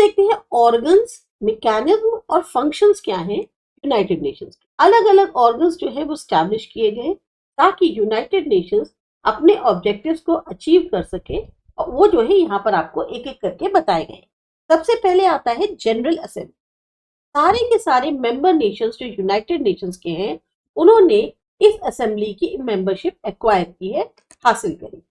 देखते हैं organs, mechanism और फंक्शंस क्या हैं यूनाइटेड नेशंस के। अलग अलग ऑर्गन्स जो है वो स्टैब्लिश किए गए ताकि यूनाइटेड नेशंस अपने ऑब्जेक्टिव्स को अचीव कर सके, और वो जो है यहाँ पर आपको एक एक करके बताए गए। सबसे पहले आता है जनरल असेंबली। सारे के सारे मेंबर नेशंस जो यूनाइटेड नेशंस के हैं उन्होंने इस असेंबली की मेंबरशिप एक्वायर की है, हासिल करी।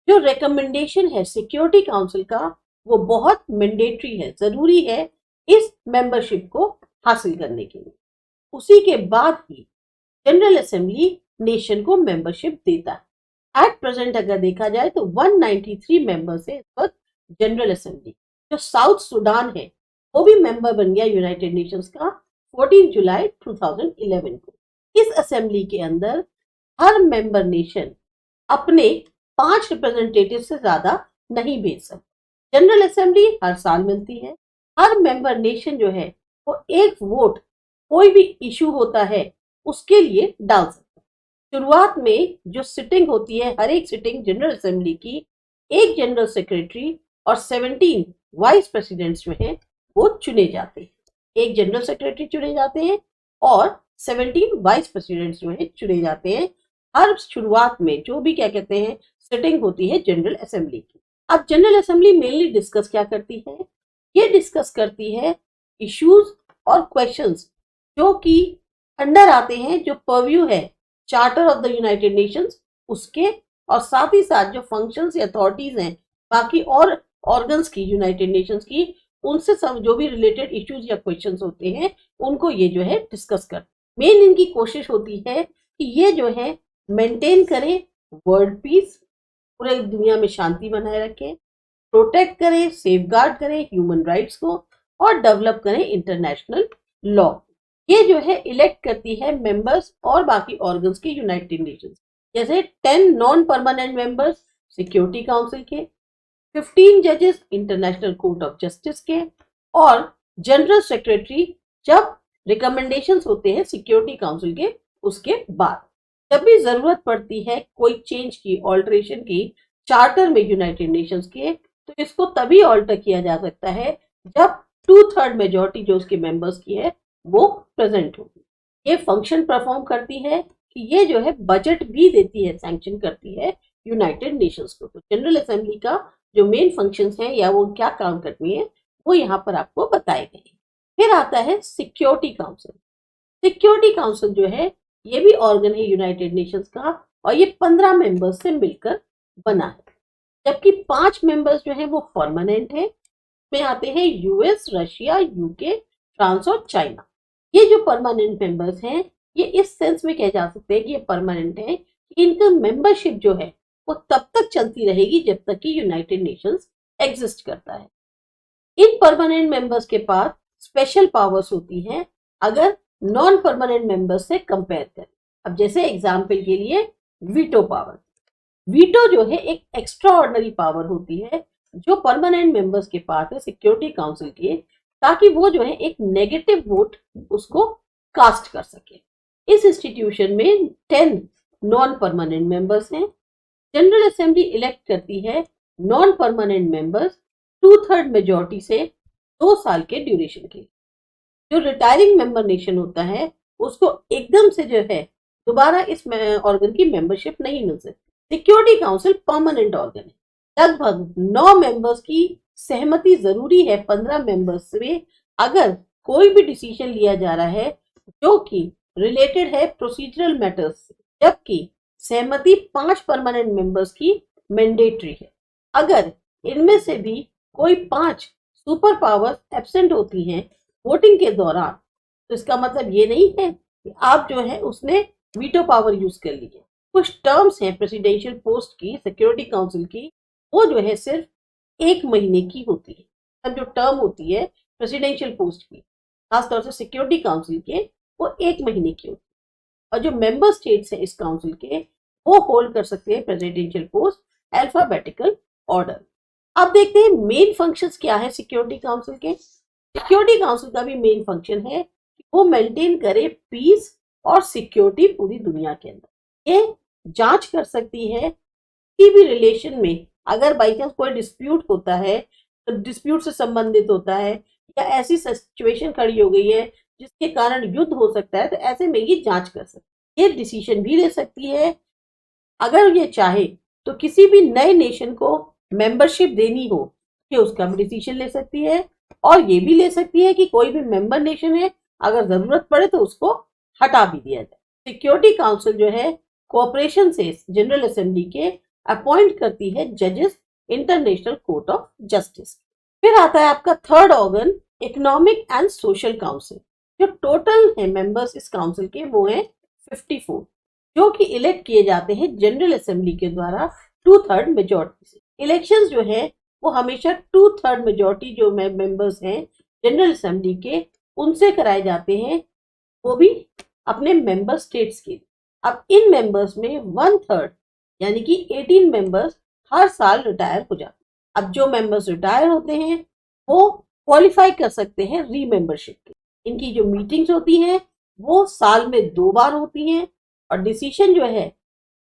जो रिकमेंडेशन है सिक्योरिटी काउंसिल का वो बहुत मैंडेटरी है, जरूरी है इस मेंबरशिप को हासिल करने के लिए। उसी के बाद ही जनरल असेंबली नेशन को मेंबरशिप देता है। एट प्रेजेंट अगर देखा जाए तो 193 मेंबर्स है इस वक्त जनरल असेंबली। जो साउथ सुडान है वो भी मेंबर बन गया यूनाइटेड नेशंस का 14 जुलाई 2011 को। इस असेंबली के अंदर हर मेंबर नेशन अपने 5 रिप्रेजेंटेटिव से ज्यादा नहीं भेज सकते। जनरल असेंबली हर साल मिलती है। हर मेंबर नेशन जो है वो एक वोट कोई भी इशू होता है उसके लिए डाल सकता है। शुरुआत में जो सिटिंग होती है, हर एक सिटिंग जनरल असेंबली की, एक जनरल सेक्रेटरी और 17 वाइस प्रेसिडेंट्स जो हैं वो चुने जाते हैं। एक जनरल सेक्रेटरी चुने जाते हैं और 17 वाइस प्रेसिडेंट्स जो है चुने जाते हैं। हर शुरुआत में जो भी क्या कहते हैं सिटिंग होती है जनरल असेंबली की। अब जनरल असेंबली मेनली डिस्कस क्या करती है? ये डिस्कस करती है इश्यूज और क्वेश्चंस जो कि अंडर आते हैं, जो परव्यू है charter of the United Nations उसके, और साथ ही साथ जो फंक्शंस या अथॉरिटीज हैं बाकी और ऑर्गन्स की यूनाइटेड नेशंस की, उनसे सब जो भी रिलेटेड इश्यूज या क्वेश्चंस होते हैं उनको ये जो है डिस्कस कर। मेन इनकी कोशिश होती है कि ये जो है मेंटेन करें वर्ल्ड पीस, पूरे दुनिया में शांति बनाए रखें, प्रोटेक्ट करें, सेफगार्ड करें ह्यूमन राइट्स को, और डेवलप करें इंटरनेशनल लॉ। ये जो है इलेक्ट करती है मेंबर्स और बाकी ऑर्गन्स के यूनाइटेड नेशंस, जैसे 10 non permanent members security council के, 15 जजेस इंटरनेशनल कोर्ट ऑफ जस्टिस के, और जनरल सेक्रेटरी जब रिकमेंडेशंस होते हैं सिक्योरिटी काउंसिल के उसके बाद। जब भी जरूरत पड़ती है कोई चेंज की, ऑल्टरेशन की चार्टर में यूनाइटेड नेशंस के, तो इसको तभी ऑल्टर किया जा सकता है जब 2/3 मेजोरिटी जो उसके मेंबर्स की है वो प्रेजेंट होगी। ये फंक्शन परफॉर्म करती है कि ये जो है बजट भी देती है, सैंक्शन करती है यूनाइटेड नेशंस को। तो जनरल असेंबली का जो मेन फंक्शंस हैं या वो क्या काम करती है वो यहाँ पर आपको बताए गए। फिर आता है सिक्योरिटी काउंसिल। सिक्योरिटी काउंसिल जो है ये भी ऑर्गन है यूनाइटेड नेशंस का, और ये 15 मेंबर्स से मिलकर बना है, जबकि 5 मेंबर्स जो है वो परमानेंट है। में आते हैं यूएस, रशिया, यूके, फ्रांस और चाइना। ये जो परमानेंट मेंबर्स हैं ये इस सेंस में कह जा सकते हैं कि ये परमानेंट है कि इनका मेंबरशिप जो है वो तब तक चलती रहेगी जब तक कि यूनाइटेड नेशंस एग्जिस्ट करता है। इन परमानेंट मेंबर्स के पास स्पेशल पावर्स होती हैं अगर नॉन परमानेंट मेंबर्स से कंपेयर करें। अब जैसे एग्जाम्पल के लिए वीटो पावर। वीटो जो है एक एक्स्ट्रा ऑर्डिनरी पावर होती है जो परमानेंट मेंबर्स के पास है सिक्योरिटी काउंसिल के, ताकि वो जो है एक नेगेटिव वोट उसको कास्ट कर सके। इस इंस्टीट्यूशन में 10 नॉन परमानेंट मेंबर्स हैं। जनरल असेंबली इलेक्ट करती है नॉन परमानेंट मेंबर्स 2/3 मेजोरिटी से 2 साल के ड्यूरेशन के। जो रिटायरिंग मेंबर नेशन होता है उसको एकदम से जो है दोबारा इस ऑर्गन की मेंबरशिप नहीं मिल सकती। सिक्योरिटी काउंसिल परमानेंट ऑर्गन है, लगभग 9 मेंबर्स की सहमति जरूरी है 15 मेंबर्स में अगर कोई भी डिसीजन लिया जा रहा है जो कि रिलेटेड है प्रोसीजरल मैटर्स से, जबकि सहमति 5 परमानेंट मेंबर्स की मैंडेटरी है। अगर इनमें से भी कोई 5 सुपर पावर्स एब्सेंट होती हैं वोटिंग के दौरान, तो इसका मतलब ये नहीं है कि आप जो है उसने वीटो पावर यूज कर ली है। कुछ टर्म्स हैं प्रेसिडेंशियल पोस्ट की सिक्योरिटी काउंसिल की, वो जो है सिर्फ 1 महीने की होती है। अब जो टर्म होती है प्रेसिडेंशियल पोस्ट की, खासतौर से सिक्योरिटी काउंसिल के, वो 1 महीने की होती है। और जो मेंबर स्टेट्स हैं इस काउंसिल के वो होल्ड कर सकते हैं प्रेसिडेंशियल पोस्ट अल्फाबेटिकल ऑर्डर। अब देखते हैं मेन फंक्शंस क्या है सिक्योरिटी काउंसिल के। सिक्योरिटी काउंसिल का भी मेन फंक्शन है कि वो मेंटेन करे पीस और सिक्योरिटी पूरी दुनिया के अंदर। ये जांच कर सकती है किसी भी रिलेशन में अगर बाई चांस कोई डिस्प्यूट होता है डिस्प्यूट से संबंधित होता है या ऐसी सिचुएशन खड़ी हो गई है जिसके कारण युद्ध हो सकता है, तो ऐसे में ये जांच कर सकती है, ये डिसीजन भी ले सकती है। अगर ये चाहे तो किसी भी नए नेशन को मेंबरशिप देनी हो कि उसका भी डिसीजन ले सकती है, और ये भी ले सकती है कि कोई भी मेंबर नेशन है अगर जरूरत पड़े तो उसको हटा भी दिया जाए। सिक्योरिटी काउंसिल जो है कोऑपरेशन से जनरल असेंबली के अपॉइंट करती है जजेस इंटरनेशनल कोर्ट ऑफ जस्टिस। फिर आता है आपका third organ economic and social council. जो टोटल है मेंबर्स इस काउंसिल के वो है 54, जो कि इलेक्ट किए जाते हैं जनरल असेंबली के द्वारा 2/3 मेजोरिटी से। इलेक्शंस जो है वो हमेशा 2/3 मेजोरिटी जो मेंबर्स हैं जनरल असेंबली के उनसे कराए जाते हैं, वो भी अपने मेंबर स्टेट्स के। अब इन मेंबर्स में 1/3 यानी कि 18 मेंबर्स हर साल रिटायर हो जाते हैं। अब जो मेंबर्स रिटायर होते हैं वो क्वालिफाई कर सकते हैं री मेंबरशिप के। इनकी जो मीटिंग्स होती हैं वो साल में 2 बार होती हैं, और डिसीजन जो है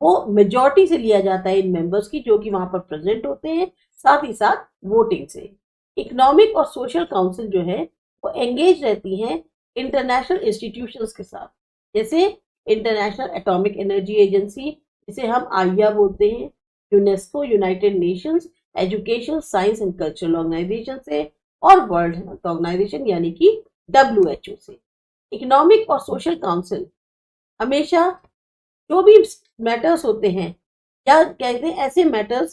वो मेजॉरिटी से लिया जाता है इन मेंबर्स की जो कि वहां पर प्रेजेंट होते हैं, साथ ही साथ वोटिंग से। इकोनॉमिक और सोशल काउंसिल जो है वो एंगेज रहती हैं इंटरनेशनल इंस्टीट्यूशंस के साथ, जैसे इंटरनेशनल एटॉमिक एनर्जी एजेंसी जिसे हम आईया बोलते हैं, UNESCO, United Nations, Education, Science and Cultural Organisation से, और वर्ल्ड हेल्थ ऑर्गेनाइजेशन यानी कि WHO से। इकोनॉमिक और सोशल काउंसिल हमेशा जो भी मैटर्स होते हैं या कहते हैं ऐसे मैटर्स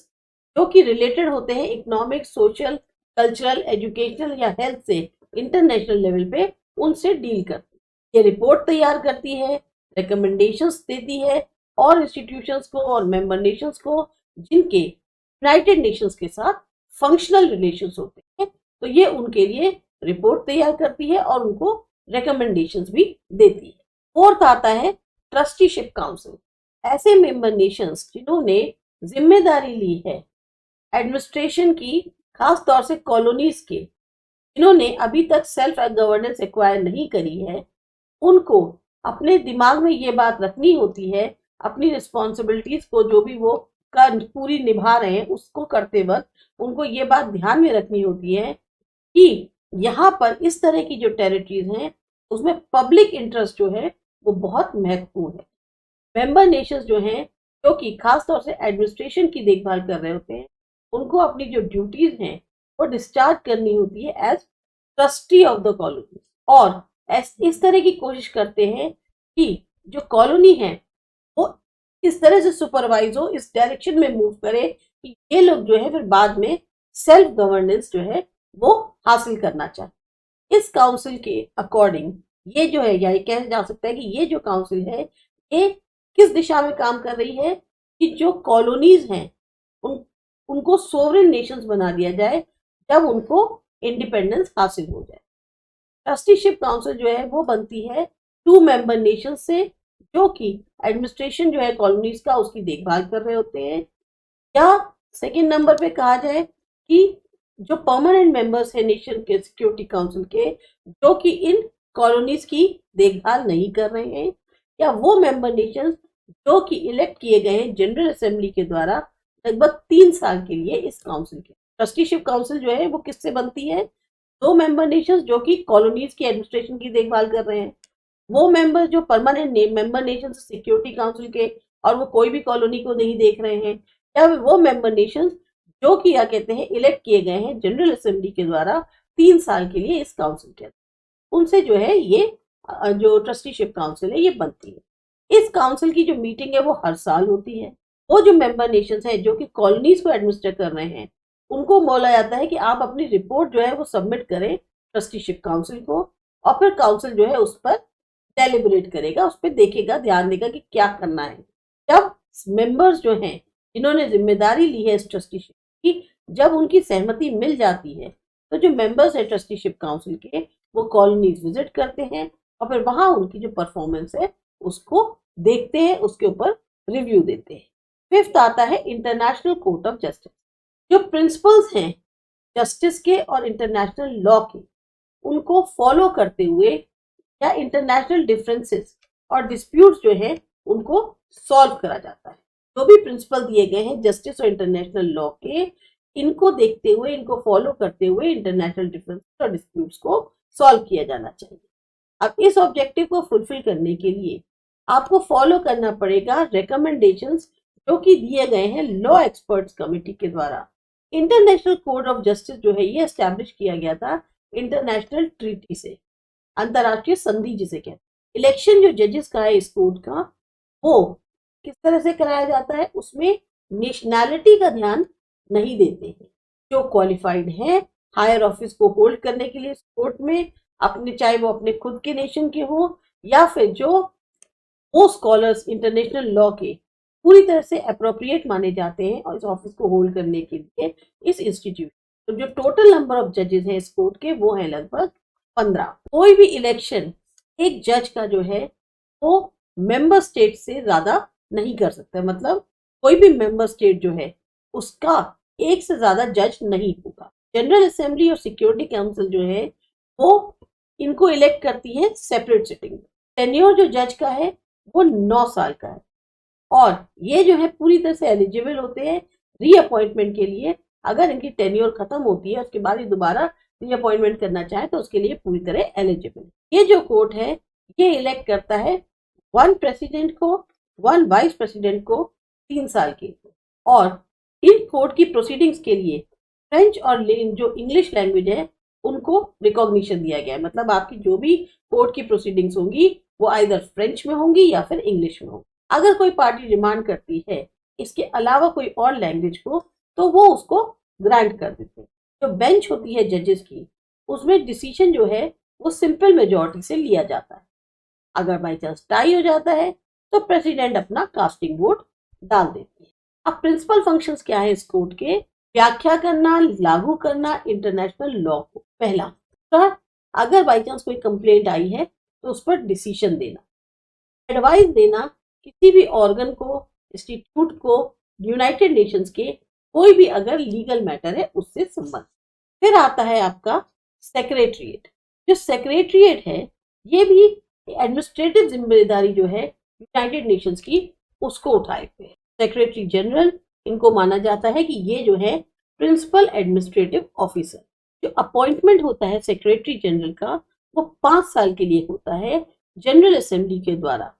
जो कि रिलेटेड होते हैं इकोनॉमिक, सोशल, कल्चरल, एजुकेशनल या हेल्थ से इंटरनेशनल लेवल पे, उनसे डील करती है। ये रिपोर्ट तैयार करती है, रिकमेंडेशंस देती है और इंस्टीट्यूशंस को और मेंबर नेशंस को जिनके यूनाइटेड नेशंस के साथ फंक्शनल रिलेशंस होते हैं, तो ये उनके लिए रिपोर्ट तैयार करती है और उनको रिकमेंडेशंस भी देती है। फोर्थ आता है ट्रस्टीशिप काउंसिल। ऐसे मेंबर नेशंस जिन्होंने जिम्मेदारी ली है एडमिनिस्ट्रेशन की, खास तौर से कॉलोनीज के, जिन्होंने अभी तक सेल्फ गवर्नेंस एक्वायर नहीं करी है, उनको अपने दिमाग में ये बात रखनी होती है, अपनी रिस्पॉन्सिबिलिटीज को जो भी वो पूरी निभा रहे हैं उसको करते वक्त उनको ये बात ध्यान में रखनी होती है कि यहाँ पर इस तरह की जो टेरिटरीज हैं उसमें पब्लिक इंटरेस्ट जो है वो बहुत महत्वपूर्ण है। मेंबर नेशंस जो हैं जो कि खास तौर से एडमिनिस्ट्रेशन की देखभाल कर रहे होते हैं, उनको अपनी जो ड्यूटीज हैं वो डिस्चार्ज करनी होती है as trustee of the colony, और इस तरह की कोशिश करते हैं कि जो कॉलोनी है वो इस तरह से सुपरवाइज हो, इस डायरेक्शन में मूव करे कि ये लोग जो है फिर बाद में सेल्फ गवर्नेंस जो है वो हासिल करना चाहे। इस काउंसिल के अकॉर्डिंग ये जो है, या ये कहा जा सकता है कि ये जो काउंसिल है ये किस दिशा में काम कर रही है कि जो कॉलोनीज हैं उनको सोवरेन नेशंस बना दिया जाए जब उनको इंडिपेंडेंस हासिल हो जाए। ट्रस्टीशिप काउंसिल जो है वो बनती है 2 मेंबर नेशन से जो कि एडमिनिस्ट्रेशन जो है कॉलोनीज का उसकी देखभाल कर रहे होते हैं, या सेकेंड नंबर पे कहा जाए कि जो परमानेंट मेंबर्स है नेशन के सिक्योरिटी काउंसिल के जो कि इन कॉलोनीज की देखभाल नहीं कर रहे हैं, या वो मेंबर नेशन जो कि इलेक्ट किए गए हैं जनरल असेंबली के द्वारा लगभग 3 साल के लिए इस काउंसिल के। ट्रस्टीशिप काउंसिल जो है वो किससे बनती है? 2 मेंबर नेशंस जो कि कॉलोनीज की एडमिनिस्ट्रेशन की देखभाल कर रहे हैं, वो मेंबर जो permanent member nation security council के और वो कोई भी कॉलोनी को नहीं देख रहे हैं, या वो मेंबर नेशंस जो कि क्या कहते हैं इलेक्ट किए गए हैं जनरल असेंबली के द्वारा 3 साल के लिए इस काउंसिल के, उनसे जो है ये जो ट्रस्टीशिप काउंसिल है ये बनती है। इस काउंसिल की जो मीटिंग है वो हर साल होती है। वो जो मेंबर नेशंस हैं जो कि कॉलोनीज को एडमिनिस्टर कर रहे हैं उनको बोला जाता है कि आप अपनी रिपोर्ट जो है वो सबमिट करें ट्रस्टीशिप काउंसिल को, और फिर काउंसिल जो है उस पर डेलिब्रेट करेगा, उस पर देखेगा, ध्यान देगा कि क्या करना है। जब मेंबर्स जो हैं जिन्होंने जिम्मेदारी ली है इस ट्रस्टीशिप की, जब उनकी सहमति मिल जाती है तो जो मेंबर्स है ट्रस्टीशिप काउंसिल के वो कॉलोनीज विजिट करते हैं और फिर वहां उनकी जो परफॉर्मेंस है उसको देखते हैं, उसके ऊपर रिव्यू देते हैं। फिफ्थ आता है इंटरनेशनल कोर्ट ऑफ जस्टिस। जो प्रिंसिपल्स हैं जस्टिस के और इंटरनेशनल लॉ के उनको फॉलो करते हुए या इंटरनेशनल डिफरेंसेस और डिस्प्यूट्स जो है उनको सॉल्व करा जाता है। जो भी प्रिंसिपल दिए गए हैं जस्टिस और इंटरनेशनल लॉ के, इनको देखते हुए, इनको फॉलो करते हुए इंटरनेशनल डिफरेंस और डिस्प्यूट्स को सॉल्व किया जाना चाहिए। अब इस ऑब्जेक्टिव को फुलफिल करने के लिए आपको फॉलो करना पड़ेगा रिकमेंडेशंस जो कि दिए गए हैं लॉ एक्सपर्ट्स कमेटी के द्वारा। इंटरनेशनल कोड ऑफ जस्टिस जो है ये एस्टैब्लिश किया गया था इंटरनेशनल ट्रीटी से, अंतरराष्ट्रीय संधि जिसे कहते हैं। इलेक्शन जो जजेस का है इस कोड का, वो किस तरह से कराया जाता है, उसमें नेशनैलिटी का ध्यान नहीं देते हैं। जो क्वालिफाइड है हायर ऑफिस को होल्ड करने के लिए इस कोर्ट में, अपने चाहे वो अपने खुद के नेशन के हो या फिर जो वो स्कॉलर्स इंटरनेशनल लॉ के पूरी तरह से अप्रोप्रिएट माने जाते हैं और इस ऑफिस को होल्ड करने के लिए इस इंस्टीट्यूट। तो जो टोटल नंबर ऑफ जजेस हैं इस कोर्ट के वो है लगभग 15। कोई भी इलेक्शन एक जज का जो है वो मेंबर स्टेट से ज्यादा नहीं कर सकता, मतलब कोई भी मेंबर स्टेट जो है उसका एक से ज्यादा जज नहीं होगा। जनरल असेंबली और सिक्योरिटी काउंसिल जो है वो इनको इलेक्ट करती है सेपरेट सिटिंग। टेन्योर जो जज का है वो 9 साल का है और ये जो है पूरी तरह से एलिजिबल होते हैं रीअपॉइंटमेंट के लिए। अगर इनकी टेन्योर खत्म होती है उसके बाद ये दोबारा रीअपॉइंटमेंट करना चाहे तो उसके लिए पूरी तरह एलिजिबल। ये जो कोर्ट है ये इलेक्ट करता है 1 प्रेसिडेंट को, 1 वाइस प्रेसिडेंट को 3 साल के, और इन कोर्ट की प्रोसीडिंग्स के लिए फ्रेंच और जो इंग्लिश लैंग्वेज है उनको रिकॉग्निशन दिया गया है। मतलब आपकी जो भी कोर्ट की प्रोसीडिंग्स होंगी वो आइदर फ्रेंच में होंगी या फिर इंग्लिश में होंगी। अगर कोई पार्टी डिमांड करती है इसके अलावा कोई और लैंग्वेज को तो वो उसको ग्रांट कर देते हैं। जो बेंच होती है जजेस की उसमें डिसीजन जो है वो सिंपल मेजॉरिटी से लिया जाता है। अगर बाई चांस टाई हो जाता है तो प्रेसिडेंट अपना कास्टिंग वोट डाल देती है। अब प्रिंसिपल फंक्शंस क्या है इस कोर्ट के? व्याख्या करना, लागू करना इंटरनेशनल लॉ को, पहला। तो अगर बाई चांस कोई कंप्लेंट आई है तो उस पर डिसीजन देना, एडवाइस देना किसी भी ऑर्गन को, इंस्टीट्यूट को, यूनाइटेड नेशंस के कोई भी अगर लीगल मैटर है उससे संबंध। फिर आता है आपका सेक्रेटरीट। जो सेक्रेटरीट है ये भी एडमिनिस्ट्रेटिव जिम्मेदारी जो है यूनाइटेड नेशंस की उसको उठाए हुए। सेक्रेटरी जनरल इनको माना जाता है कि ये जो है प्रिंसिपल एडमिनिस्ट्रेटिव ऑफिसर। जो अपॉइंटमेंट होता है सेक्रेटरी जनरल का वो 5 साल के लिए होता है जनरल असेंबली के द्वारा।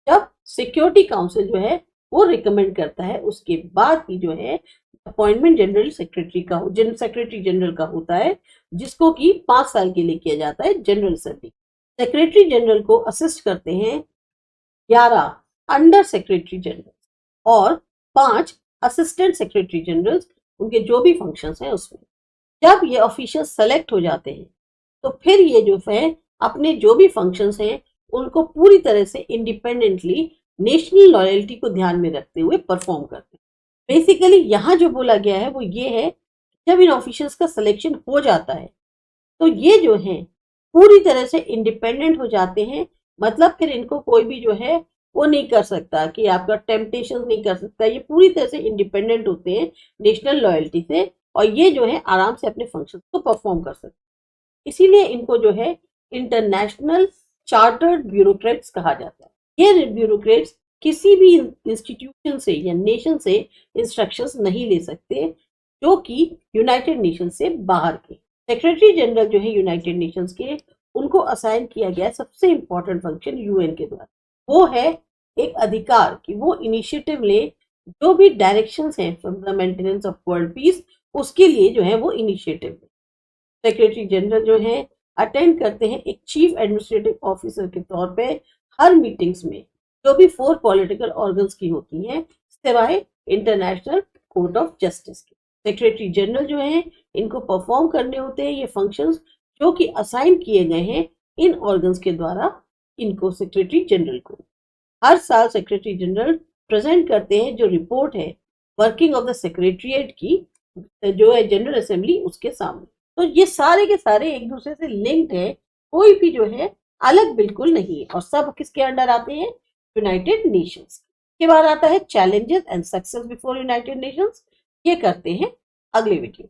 जब सिक्योरिटी काउंसिल जो है वो रिकमेंड करता है उसके बाद ही जो है अपॉइंटमेंट जनरल सेक्रेटरी का, सेक्रेटरी जनरल का होता है, जिसको कि 5 साल के लिए किया जाता है जनरल असेंबली। सेक्रेटरी जनरल को असिस्ट करते हैं 11 अंडर सेक्रेटरी जनरल और 5 असिस्टेंट सेक्रेटरी जनरल, उनके जो भी फंक्शंस हैं उसमें। जब ये ऑफिशियल सेलेक्ट हो जाते हैं तो फिर ये जो है अपने जो भी फंक्शंस हैं उनको पूरी तरह से इंडिपेंडेंटली नेशनल लॉयल्टी को ध्यान में रखते हुए परफॉर्म करते हैं। बेसिकली यहाँ जो बोला गया है वो ये है, जब इन ऑफिशियल्स का सिलेक्शन हो जाता है तो ये जो है पूरी तरह से इंडिपेंडेंट हो जाते हैं। मतलब फिर इनको कोई भी जो है वो नहीं कर सकता कि आपका टेम्पटेशन नहीं कर सकता। ये पूरी तरह से इंडिपेंडेंट होते हैं नेशनल लॉयल्टी से और ये जो है आराम से अपने फंक्शन को परफॉर्म कर सकते हैं। इसीलिए इनको जो है इंटरनेशनल चार्टर्ड ब्यूरोक्रेट्स कहा जाता है। ये ब्यूरोक्रेट्स किसी भी इंस्टीट्यूशन से या नेशन से इंस्ट्रक्शंस नहीं ले सकते जो कि यूनाइटेड नेशन से बाहर के। सेक्रेटरी जनरल जो है यूनाइटेड नेशंस के, उनको असाइन किया गया सबसे इंपॉर्टेंट फंक्शन यूएन के द्वारा, वो है एक अधिकार कि वो इनिशिएटिव ले, जो भी डायरेक्शंस हैं from the maintenance of world peace उसके लिए जो है वो इनिशिएटिव ले। सेक्रेटरी जनरल जो है अटेंड करते हैं एक चीफ एडमिनिस्ट्रेटिव ऑफिसर के तौर पे हर मीटिंग्स में जो भी 4 पॉलिटिकल ऑर्गन्स की होती हैं सिवाय इंटरनेशनल कोर्ट ऑफ जस्टिस के। सेक्रेटरी जनरल जो है इनको परफॉर्म करने होते हैं ये फंक्शंस जो कि असाइन किए गए हैं इन ऑर्गन्स के द्वारा इनको, सेक्रेटरी जनरल को। हर साल सेक्रेटरी जनरल प्रेजेंट करते हैं जो रिपोर्ट है वर्किंग ऑफ द सेक्रेटरीट की जो है जनरल असेंबली उसके सामने। तो ये सारे के सारे एक दूसरे से लिंक्ड है, कोई भी जो है अलग बिल्कुल नहीं है और सब किसके अंडर आते हैं? United Nations. के बाद आता है challenges and success before United Nations. ये करते हैं अगले वीडियो।